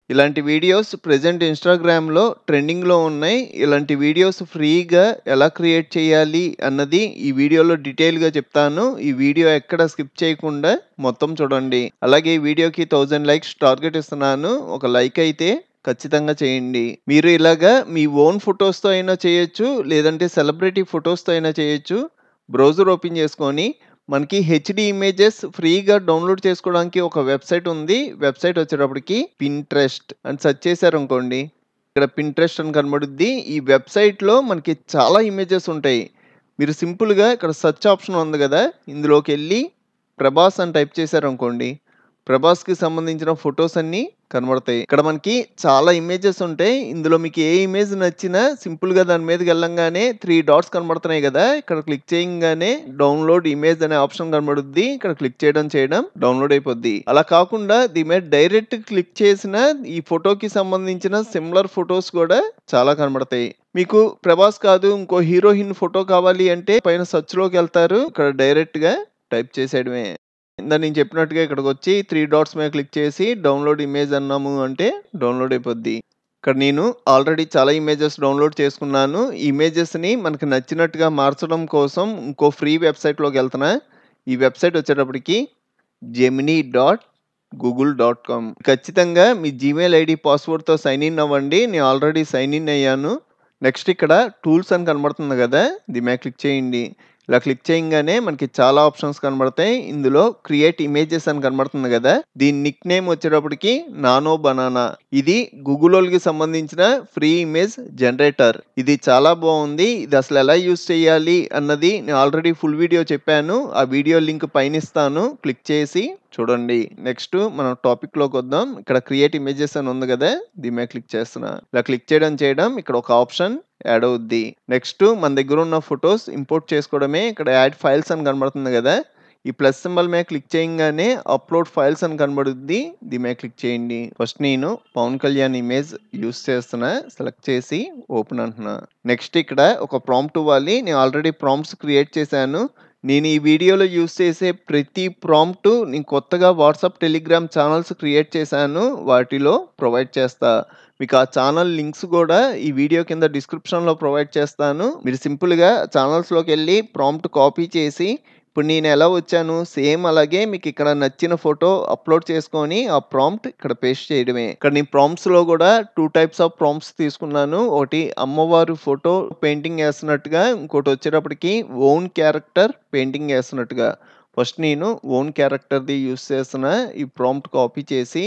ఇలాంటి videos present ఇన్‌స్టాగ్రామ్‌లో ట్రెండింగ్‌లో ఉన్నాయి. ఇలాంటి వీడియోస్ ఫ్రీగా ఎలా క్రియేట్ చేయాలి అన్నది ఈ వీడియోలో డీటెయిల్‌గా చెప్తాను. ఈ వీడియో ఎక్కడ స్కిప్ చేయకుండా మొత్తం చూడండి. అలాగే ఈ వీడియోకి 1000 లైక్స్ టార్గెట్ ఇస్తున్నాను. ఒక లైక్ అయితే ఖచ్చితంగా చేయండి. మీరు ఇలాగా మీ ఓన్ ఫోటోస్‌తో అయినా చేయొచ్చు. లేదంటే సెలబ్రిటీ ఫోటోస్‌తో అయినా చేయొచ్చు. బ్రౌజర్ ఓపెన్ చేసుకొని మనకి హెచ్‌డి ఇమేజెస్ ఫ్రీగా డౌన్‌లోడ్ చేసుకోవడానికి ఒక వెబ్‌సైట్ ఉంది. వెబ్‌సైట్ వచ్చేటప్పటికి పింట్రెస్ట్ అని సెర్చ్ చేశారనుకోండి. ఇక్కడ పింట్రెస్ట్ అని కనబడుద్ది. ఈ వెబ్‌సైట్‌లో మనకి చాలా ఇమేజెస్ ఉంటాయి. మీరు సింపుల్‌గా ఇక్కడ సెర్చ్ ఆప్షన్ ఉంది గదా! ఇందులోకెళ్ళి 'ప్రభాస్' అని టైప్ చేశారనుకోండి. 'ప్రభాస్‌కి' సంబంధించిన ఫోటోస్ అన్నీ కనబడతాయి. ఇక్కడ మనకి చాలా ఇమేజెస్ ఉంటాయి. ఇందులో మీకు ఏ ఇమేజ్ నచ్చినా సింపుల్‌గా దాని మీదకెళ్ళంగానే 3 డాట్స్ కనబడుతున్నాయి గదా! ఇక్కడ క్లిక్ చేయంగానే డౌన్‌లోడ్ ఇమేజ్ అనే ఆప్షన్ కనబడుద్ది. ఇక్కడ క్లిక్ చేయడం డౌన్‌లోడ్ అయిపోద్ది. అలా కాకుండా దీని మీద డైరెక్ట్ క్లిక్ చేసినా ఈ ఫోటోకి సంబంధించిన సిమిలర్ ఫోటోస్ కూడా చాలా కనబడతాయి. మీకు 'ప్రభాస్' కాదు ఇంకో హీరోయిన్ ఫోటో కావాలి అంటే పైన సెర్చ్‌లోకెళ్తారు. ఇక్కడ డైరెక్ట్‌గా టైప్ చేసేయడమే. ఇందాక నేను చెప్పినట్టుగా ఇక్కడికొచ్చి 3 డాట్స్ మీద క్లిక్ చేసి డౌన్‌లోడ్ ఇమేజ్ అన్నాము అంటే డౌన్‌లోడ్ అయిపోద్ది. ఇక్కడ నేను ఆల్రెడీ చాలా ఇమేజెస్ డౌన్‌లోడ్ చేసుకున్నాను. ఈ ఇమేజెస్‌ని మనకు నచ్చినట్టుగా మార్చడం కోసం ఇంకో ఫ్రీ వెబ్‌సైట్‌లోకెళ్తున్నా. ఈ వెబ్‌సైట్ వచ్చేటప్పటికి gemini.google.com. ఖచ్చితంగా మీ జీమెయిల్ ఐడీ పాస్వర్డ్‌తో సైన్ ఇన్ అవ్వండి. నేను ఆల్రెడీ సైన్ ఇన్ అయ్యాను. నెక్స్ట్ ఇక్కడ టూల్స్ అని కనబడుతుంది గదా! దీని మీద క్లిక్ చేయండి. ఇలా క్లిక్ చేయంగానే మనకి చాలా ఆప్షన్స్ కనబడతాయి. ఇందులో క్రియేట్ ఇమేజెస్ అని కనబడుతుంది గదా! దీని నిక్ నేమ్ వచ్చేటప్పటికి నానో బనానా. ఇది గూగులోళ్ళకి సంబంధించిన ఫ్రీ ఇమేజ్ జనరేటర్. ఇది చాలా బావుంది. ఇది అసలు ఎలా యూజ్ చేయాలి అన్నది నేను ఆల్రెడీ ఫుల్ వీడియో చెప్పాను. ఆ వీడియో లింక్ పైనిస్తాను. క్లిక్ చేసి చూడండి. నెక్స్ట్ మనం టాపిక్‌లోకొద్దాం. ఇక్కడ క్రియేట్ ఇమేజెస్ అని ఉంది గదా! దీని మీద క్లిక్ చేస్తున్నా. ఇలా క్లిక్ చేయడం ఇక్కడ ఒక ఆప్షన్ యాడ్ అవుద్ది. నెక్స్ట్ మన దగ్గరున్న ఫోటోస్ ఇంపోర్ట్ చేసుకోవడమే. ఇక్కడ యాడ్ ఫైల్స్ అని కనబడుతుంది గదా! ఈ ప్లస్ సింబల్ మీద క్లిక్ చేయంగానే అప్‌లోడ్ ఫైల్స్ అని కనబడుద్ది. దీని మీద క్లిక్ చేయండి. ఫస్ట్ నేను పవన్ కళ్యాణ్ ఇమేజ్ యూజ్ చేస్తున్నా. సెలెక్ట్ చేసి ఓపెన్ అంటున్నా. నెక్స్ట్ ఇక్కడ ఒక ప్రాంప్ట్ ఇవ్వాలి. నేను ఆల్రెడీ ప్రాంప్ట్స్ క్రియేట్ చేశాను. నేను ఈ వీడియోలో యూజ్ చేసే ప్రతి ప్రాంప్ట్ నేను కొత్తగా వాట్సాప్, టెలిగ్రామ్ ఛానెల్స్ క్రియేట్ చేశాను. వాటిలో ప్రొవైడ్ చేస్తా. మీకు ఆ ఛానల్ లింక్స్ గూడా ఈ వీడియో కింద డిస్క్రిప్షన్‌లో ప్రొవైడ్ చేస్తాను. మీరు సింపుల్‌గా ఛానల్స్‌లోకెళ్ళి ప్రాంప్ట్ కాపీ చేసి ఇప్పుడు నేను ఎలా వచ్చాను సేమ్ అలాగే మీకు ఇక్కడ నచ్చిన ఫోటో అప్‌లోడ్ చేసుకొని ఆ ప్రాంప్ట్ ఇక్కడ పేస్ట్ చేయడమే. ఇక్కడ నేను ప్రాంప్ట్స్‌లో గూడా 2 టైప్స్ ఆఫ్ ప్రాంప్ట్స్ తీసుకున్నాను. ఒకటి అమ్మవారు ఫోటో పెయింటింగ్ ఏస్తున్నట్టుగా, ఇంకోటొచ్చేటప్పటికి ఓన్ క్యారెక్టర్ పెయింటింగ్ ఏస్తున్నట్టుగా. ఫస్ట్ నేను ఓన్ క్యారెక్టర్‌ది యూజ్ చేస్తున్నా. ఈ ప్రాంప్ట్ కాపీ చేసి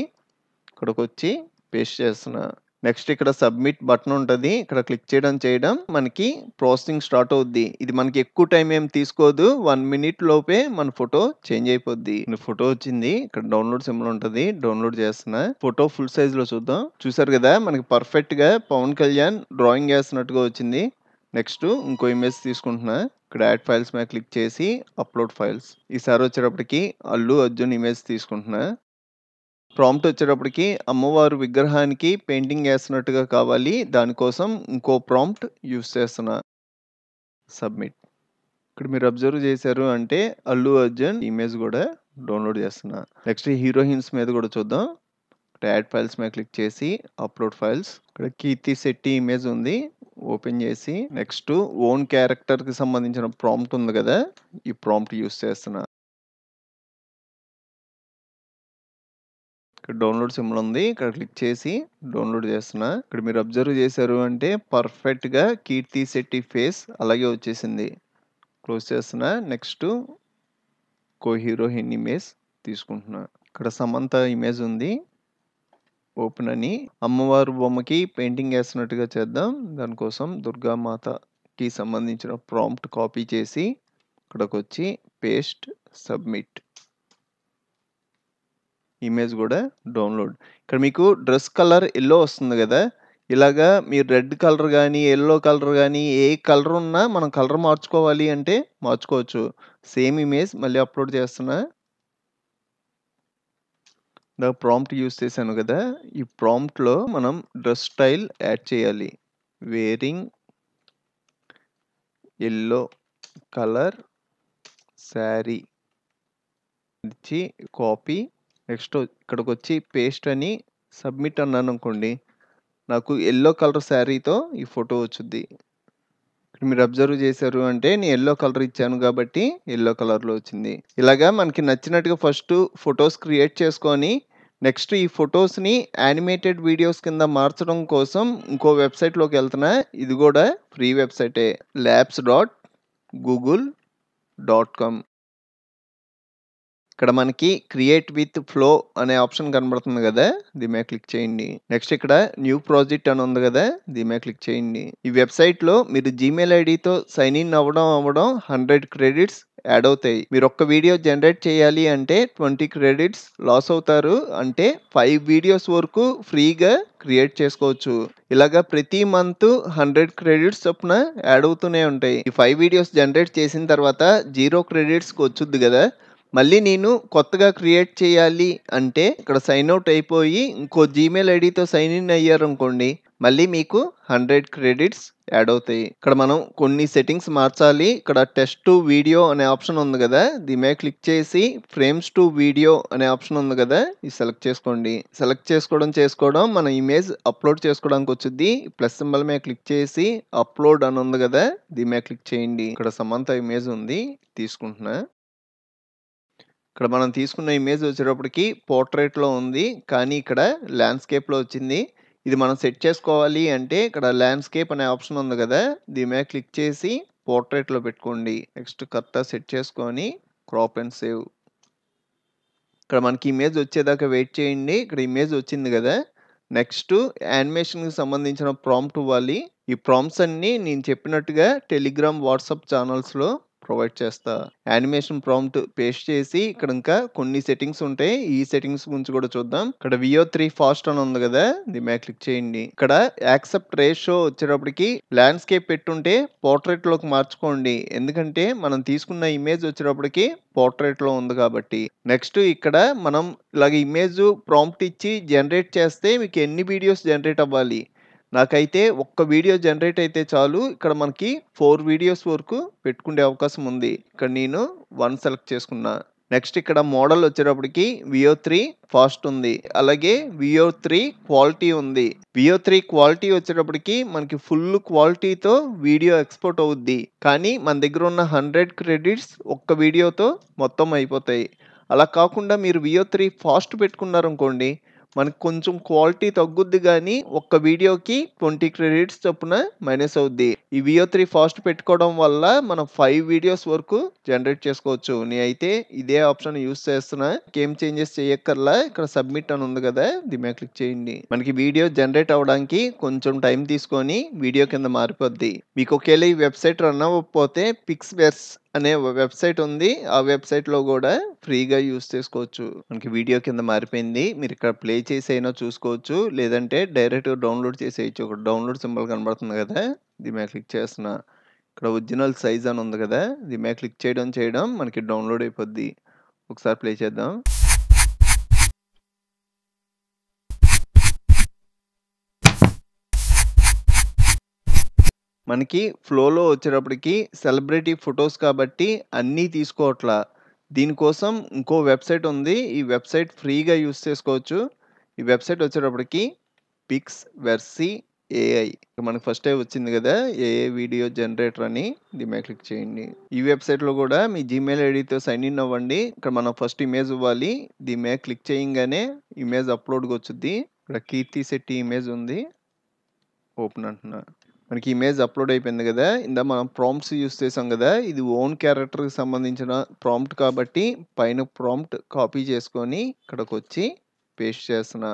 ఇక్కడికొచ్చి పేస్ట్ చేస్తున్నా. నెక్స్ట్ ఇక్కడ సబ్మిట్ బటన్ ఉంటది. ఇక్కడ క్లిక్ చేయడం మనకి ప్రాసెసింగ్ స్టార్ట్ అవుద్ది. ఇది మనకి ఎక్కువ టైం ఏం తీసుకోదు. 1 మినిట్ లోపే మన ఫోటో చేంజ్ అయిపోద్ది. ఫోటో వచ్చింది. ఇక్కడ డౌన్‌లోడ్ సింబల్ ఉంటది. డౌన్‌లోడ్ చేస్తున్నా. ఫోటో ఫుల్ సైజ్‌లో చూద్దాం. చూసారు గదా! మనకి పర్ఫెక్ట్‌గా పవన్ కళ్యాణ్ డ్రాయింగ్ ఏస్తున్నట్టుగా వచ్చింది. నెక్స్ట్ ఇంకో ఇమేజ్ తీసుకుంటున్నా. ఇక్కడ యాడ్ ఫైల్స్ మీద క్లిక్ చేసి అప్‌లోడ్ ఫైల్స్. ఈసారి వచ్చేటప్పటికి అల్లు అర్జున్ ఇమేజ్ తీసుకుంటున్నా. ప్రాంప్ట్ వచ్చేటప్పటికి అమ్మవారు విగ్రహానికి పెయింటింగ్ ఏస్తున్నట్టుగా కావాలి. దానికోసం ఇంకో ప్రాంప్ట్ యూజ్ చేస్తున్నా. సబ్మిట్. ఇక్కడ మీరు అబ్జర్వ్ చేశారు అంటే అల్లు అర్జున్ ఇమేజ్ గూడా డౌన్‌లోడ్ చేస్తున్నా. నెక్స్ట్ హీరోయిన్స్ మీద గూడా చూద్దాం. ఇక్కడ యాడ్ ఫైల్స్ మీద క్లిక్ చేసి అప్‌లోడ్ ఫైల్స్. ఇక్కడ కీర్తి శెట్టి ఇమేజ్ ఉంది. ఓపెన్ చేసి నెక్స్ట్ ఓన్ క్యారెక్టర్‌కి సంబంధించిన ప్రాంప్ట్ ఉంది గదా! ఈ ప్రాంప్ట్ యూజ్ చేస్తున్నా. ఇక్కడ డౌన్‌లోడ్ సింబల్ ఉంది. ఇక్కడ క్లిక్ చేసి డౌన్‌లోడ్ చేస్తున్నా. ఇక్కడ మీరు అబ్జర్వ్ చేశారు అంటే పర్ఫెక్ట్‌గా కీర్తి శెట్టి ఫేస్ అలాగే వచ్చేసింది. క్లోజ్ చేస్తున్నా. నెక్స్ట్ హీరోయిన్ ఇమేజ్ తీసుకుంటున్నా. ఇక్కడ సమంత ఇమేజ్ ఉంది. ఓపెన్ అని అమ్మవారు బొమ్మకి పెయింటింగ్ ఏస్తున్నట్టుగా చేద్దాం. దానికోసం దుర్గామాతకి సంబంధించిన ప్రాంప్ట్ కాపీ చేసి ఇక్కడికొచ్చి పేస్ట్, సబ్మిట్. ఇమేజ్ గూడా డౌన్‌లోడ్. ఇక్కడ మీకు డ్రెస్ కలర్ యెల్లో వస్తుంది గదా! ఇలాగా మీరు రెడ్ కలర్ గాని, యెల్లో కలర్ గాని ఏ కలర్ ఉన్నా మనం కలర్ మార్చుకోవాలి అంటే మార్చుకోవచ్చు. సేమ్ ఇమేజ్ మళ్ళీ అప్‌లోడ్ చేస్తున్నా. ఇందాక ప్రాంప్ట్ యూజ్ చేశాను గదా! ఈ ప్రాంప్ట్‌లో మనం డ్రెస్ స్టైల్ యాడ్ చేయాలి. వేరింగ్ యెల్లో కలర్ శారీ ఇచ్చి కాపీ నెక్స్ట్ ఇక్కడికొచ్చి పేస్ట్ అని సబ్మిట్ అన్నాననుకోండి, నాకు యెల్లో కలర్ శారీతో ఈ ఫోటో వచ్చుద్ది. ఇక్కడ మీరు అబ్జర్వ్ చేశారు అంటే నేను యెల్లో కలర్ ఇచ్చాను కాబట్టి యెల్లో కలర్‌లో వచ్చింది. ఇలాగా మనకి నచ్చినట్టుగా ఫస్టు ఫోటోస్ క్రియేట్ చేసుకొని, నెక్స్ట్ ఈ ఫోటోస్‌ని యానిమేటెడ్ వీడియోస్ కింద మార్చడం కోసం ఇంకో వెబ్‌సైట్‌లోకెళ్తున్నా. ఇది గూడా ఫ్రీ వెబ్‌సైటే. labs.google.com. ఇక్కడ మనకి క్రియేట్ విత్ ఫ్లో అనే ఆప్షన్ కనబడుతుంది కదా, దీని మీద క్లిక్ చేయండి. నెక్స్ట్ ఇక్కడ న్యూ ప్రాజెక్ట్ అని ఉంది కదా, దీని మీద క్లిక్ చేయండి. ఈ వెబ్సైట్లో మీరు జీమెయిల్ ఐడితో సైన్ ఇన్ అవ్వడం 100 క్రెడిట్స్ యాడ్ అవుతాయి. మీరు ఒక్క వీడియో జనరేట్ చేయాలి అంటే 20 క్రెడిట్స్ లాస్ అవుతారు. అంటే 5 వీడియోస్ వరకు ఫ్రీగా క్రియేట్ చేసుకోవచ్చు. ఇలాగా ప్రతి మంత్ 100 క్రెడిట్స్ చొప్పున యాడ్ అవుతూనే ఉంటాయి. ఈ 5 వీడియోస్ జనరేట్ చేసిన తర్వాత 0 క్రెడిట్స్కి వచ్చుద్ది కదా, మళ్ళీ నేను కొత్తగా క్రియేట్ చేయాలి అంటే ఇక్కడ సైన్ అవుట్ అయిపోయి ఇంకో జీమెయిల్ ఐడితో సైన్ ఇన్ అయ్యారనుకోండి, మళ్ళీ మీకు 100 క్రెడిట్స్ యాడ్ అవుతాయి. ఇక్కడ మనం కొన్ని సెట్టింగ్స్ మార్చాలి. ఇక్కడ టెస్ట్ టు వీడియో అనే ఆప్షన్ ఉంది కదా, దీని మీద క్లిక్ చేసి ఫ్రేమ్స్ టు వీడియో అనే ఆప్షన్ ఉంది కదా, ఇది సెలెక్ట్ చేసుకోండి. సెలెక్ట్ చేసుకోవడం మన ఇమేజ్ అప్లోడ్ చేసుకోవడానికి వచ్చుద్ది. ప్లస్ సింబల్ మీద క్లిక్ చేసి అప్లోడ్ అని ఉంది కదా, దీని మీద క్లిక్ చేయండి. ఇక్కడ సమంత ఇమేజ్ ఉంది, తీసుకుంటున్నా. ఇక్కడ మనం తీసుకున్న ఇమేజ్ వచ్చేటప్పటికి పోర్ట్రేట్లో ఉంది, కానీ ఇక్కడ ల్యాండ్స్కేప్లో వచ్చింది. ఇది మనం సెట్ చేసుకోవాలి అంటే ఇక్కడ ల్యాండ్స్కేప్ అనే ఆప్షన్ ఉంది కదా, దీని మీద క్లిక్ చేసి పోర్ట్రేట్లో పెట్టుకోండి. నెక్స్ట్ కరెక్ట్గా సెట్ చేసుకొని క్రాప్ అండ్ సేవ్. ఇక్కడ మనకి ఇమేజ్ వచ్చేదాకా వెయిట్ చేయండి. ఇక్కడ ఇమేజ్ వచ్చింది కదా, నెక్స్ట్ యానిమేషన్కి సంబంధించిన ప్రాంప్ట్ ఇవ్వాలి. ఈ ప్రాంప్ట్స్ అన్నీ నేను చెప్పినట్టుగా టెలిగ్రామ్, వాట్సాప్ ఛానల్స్లో ప్రొవైడ్ చేస్తా. యానిమేషన్ ప్రాంప్ట్ పేస్ట్ చేసి ఇక్కడ ఇంకా కొన్ని సెట్టింగ్స్ ఉంటాయి. ఈ సెట్టింగ్స్ గురించి కూడా చూద్దాం. ఇక్కడ VO3 ఫాస్ట్ అని ఉంది కదా, దీని మీద క్లిక్ చేయండి. ఇక్కడ యాక్సెప్ట్ రేషియో వచ్చేటప్పటికి ల్యాండ్స్కేప్ పెట్టుంటే పోర్ట్రేట్లోకి మార్చుకోండి. ఎందుకంటే మనం తీసుకున్న ఇమేజ్ వచ్చేటప్పటికి పోర్ట్రేట్లో ఉంది కాబట్టి. నెక్స్ట్ ఇక్కడ మనం ఇలాగ ఇమేజ్ ప్రాంప్ట్ ఇచ్చి జనరేట్ చేస్తే మీకు ఎన్ని వీడియోస్ జనరేట్ అవ్వాలి. నాకైతే ఒక్క వీడియో జనరేట్ అయితే చాలు. ఇక్కడ మనకి 4 వీడియోస్ వరకు పెట్టుకునే అవకాశం ఉంది. ఇక్కడ నేను 1 సెలెక్ట్ చేసుకున్నా. నెక్స్ట్ ఇక్కడ మోడల్ వచ్చేటప్పటికి VO3 ఫాస్ట్ ఉంది, అలాగే VO3 క్వాలిటీ ఉంది. VO3 క్వాలిటీ వచ్చేటప్పటికి మనకి ఫుల్ క్వాలిటీతో వీడియో ఎక్స్పోర్ట్ అవుద్ది, కానీ మన దగ్గర ఉన్న 100 క్రెడిట్స్ ఒక్క వీడియోతో మొత్తం అయిపోతాయి. అలా కాకుండా మీరు VO3 ఫాస్ట్ పెట్టుకున్నారనుకోండి, మనకు కొంచెం క్వాలిటీ తగ్గుద్ది, కానీ ఒక్క వీడియోకి 20 క్రెడిట్స్ చొప్పున మైనస్ అవుద్ది. ఈ VO3 ఫాస్ట్ పెట్టుకోవడం వల్ల మనం 5 వీడియోస్ వరకు జనరేట్ చేసుకోవచ్చు. నేనైతే ఇదే ఆప్షన్ యూస్ చేస్తున్నా. ఏం చేంజెస్ చేయక్కర్లా. ఇక్కడ సబ్మిట్ అని ఉంది కదా, దీని మీద క్లిక్ చేయండి. మనకి వీడియో జనరేట్ అవ్వడానికి కొంచెం టైం తీసుకొని వీడియో కింద మారిపోద్ది. మీకు ఒకవేళ ఈ వెబ్సైట్ రన్ అవ్వకపోతే పిక్స్వర్స్ అనే వెబ్సైట్ ఉంది, ఆ వెబ్సైట్లో కూడా ఫ్రీగా యూస్ చేసుకోవచ్చు. మనకి వీడియో కింద మారిపోయింది. మీరు ఇక్కడ ప్లే చేసి అయినా చూసుకోవచ్చు, లేదంటే డైరెక్ట్గా డౌన్లోడ్ చేసేయచ్చు. ఒక డౌన్లోడ్ సింబల్ కనబడుతుంది కదా, దీని మీద క్లిక్ చేస్తున్నా. ఇక్కడ ఒరిజినల్ సైజ్ అని ఉంది కదా, దీని మీద క్లిక్ చేయడం మనకి డౌన్లోడ్ అయిపోద్ది. ఒకసారి ప్లే చేద్దాం. మనకి ఫ్లోలో వచ్చేటప్పటికి సెలబ్రిటీ ఫొటోస్ కాబట్టి అన్నీ తీసుకోవట్లా. దీనికోసం ఇంకో వెబ్సైట్ ఉంది. ఈ వెబ్సైట్ ఫ్రీగా యూస్ చేసుకోవచ్చు. ఈ వెబ్సైట్ వచ్చేటప్పటికి పిక్స్వర్సీ AI. మనకు ఫస్ట్ వచ్చింది కదా, AI వీడియో జనరేటర్ అని, దీని మీద క్లిక్ చేయండి. ఈ వెబ్సైట్లో కూడా మీ జీమెయిల్ ఐడితో సైన్ ఇన్ అవ్వండి. ఇక్కడ మనం ఫస్ట్ ఇమేజ్ ఇవ్వాలి. దీని మీద క్లిక్ చేయగానే ఇమేజ్ అప్లోడ్కి వచ్చింది. ఇక్కడ కీర్తి శెట్టి ఇమేజ్ ఉంది, ఓపెన్ అంటున్నా. మనకి ఇమేజ్ అప్లోడ్ అయిపోయింది కదా. ఇందా మనం ప్రాంప్ట్స్ యూస్ చేసాం కదా, ఇది ఓన్ క్యారెక్టర్కి సంబంధించిన ప్రాంప్ట్ కాబట్టి పైన ప్రాంప్ట్ కాపీ చేసుకొని ఇక్కడికి వచ్చి పేస్ట్ చేస్తున్నా.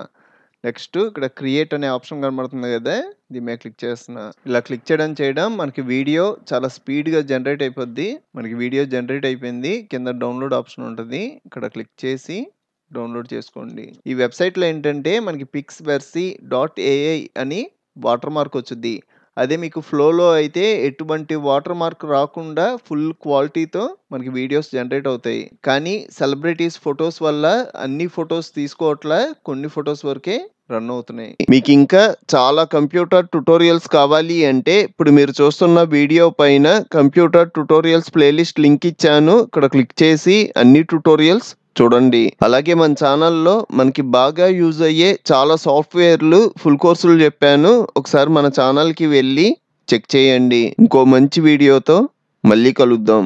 నెక్స్ట్ ఇక్కడ క్రియేట్ అనే ఆప్షన్ కనబడుతుంది కదా, దీని మీద క్లిక్ చేస్తున్నా. ఇలా క్లిక్ చేయడం మనకి వీడియో చాలా స్పీడ్గా జనరేట్ అయిపోద్ది. మనకి వీడియో జనరేట్ అయిపోయింది. కింద డౌన్లోడ్ ఆప్షన్ ఉంటుంది, ఇక్కడ క్లిక్ చేసి డౌన్లోడ్ చేసుకోండి. ఈ వెబ్సైట్లో ఏంటంటే మనకి picsversi.ai అని వాటర్ మార్క్ వచ్చుద్ది. అదే మీకు ఫ్లోలో అయితే ఎటువంటి వాటర్ మార్క్ రాకుండా ఫుల్ క్వాలిటీతో మనకి వీడియోస్ జనరేట్ అవుతాయి. కానీ సెలబ్రిటీస్ ఫొటోస్ వల్ల అన్ని ఫొటోస్ తీసుకోవట్లా, కొన్ని ఫొటోస్ వరకే రన్ అవుతున్నాయి. మీకు ఇంకా చాలా కంప్యూటర్ ట్యుటోరియల్స్ కావాలి అంటే ఇప్పుడు మీరు చూస్తున్న వీడియో పైన కంప్యూటర్ ట్యుటోరియల్స్ ప్లేలిస్ట్ లింక్ ఇచ్చాను. ఇక్కడ క్లిక్ చేసి అన్ని ట్యుటోరియల్స్ చూడండి. అలాగే మన ఛానల్‌లో మనకి బాగా యూజ్ అయ్యే చాలా సాఫ్ట్‌వేర్‌లు, ఫుల్ కోర్సులు చెప్పాను. ఒకసారి మన ఛానల్‌కి వెళ్లి చెక్ చేయండి. ఇంకో మంచి వీడియోతో మళ్ళీ కలుద్దాం.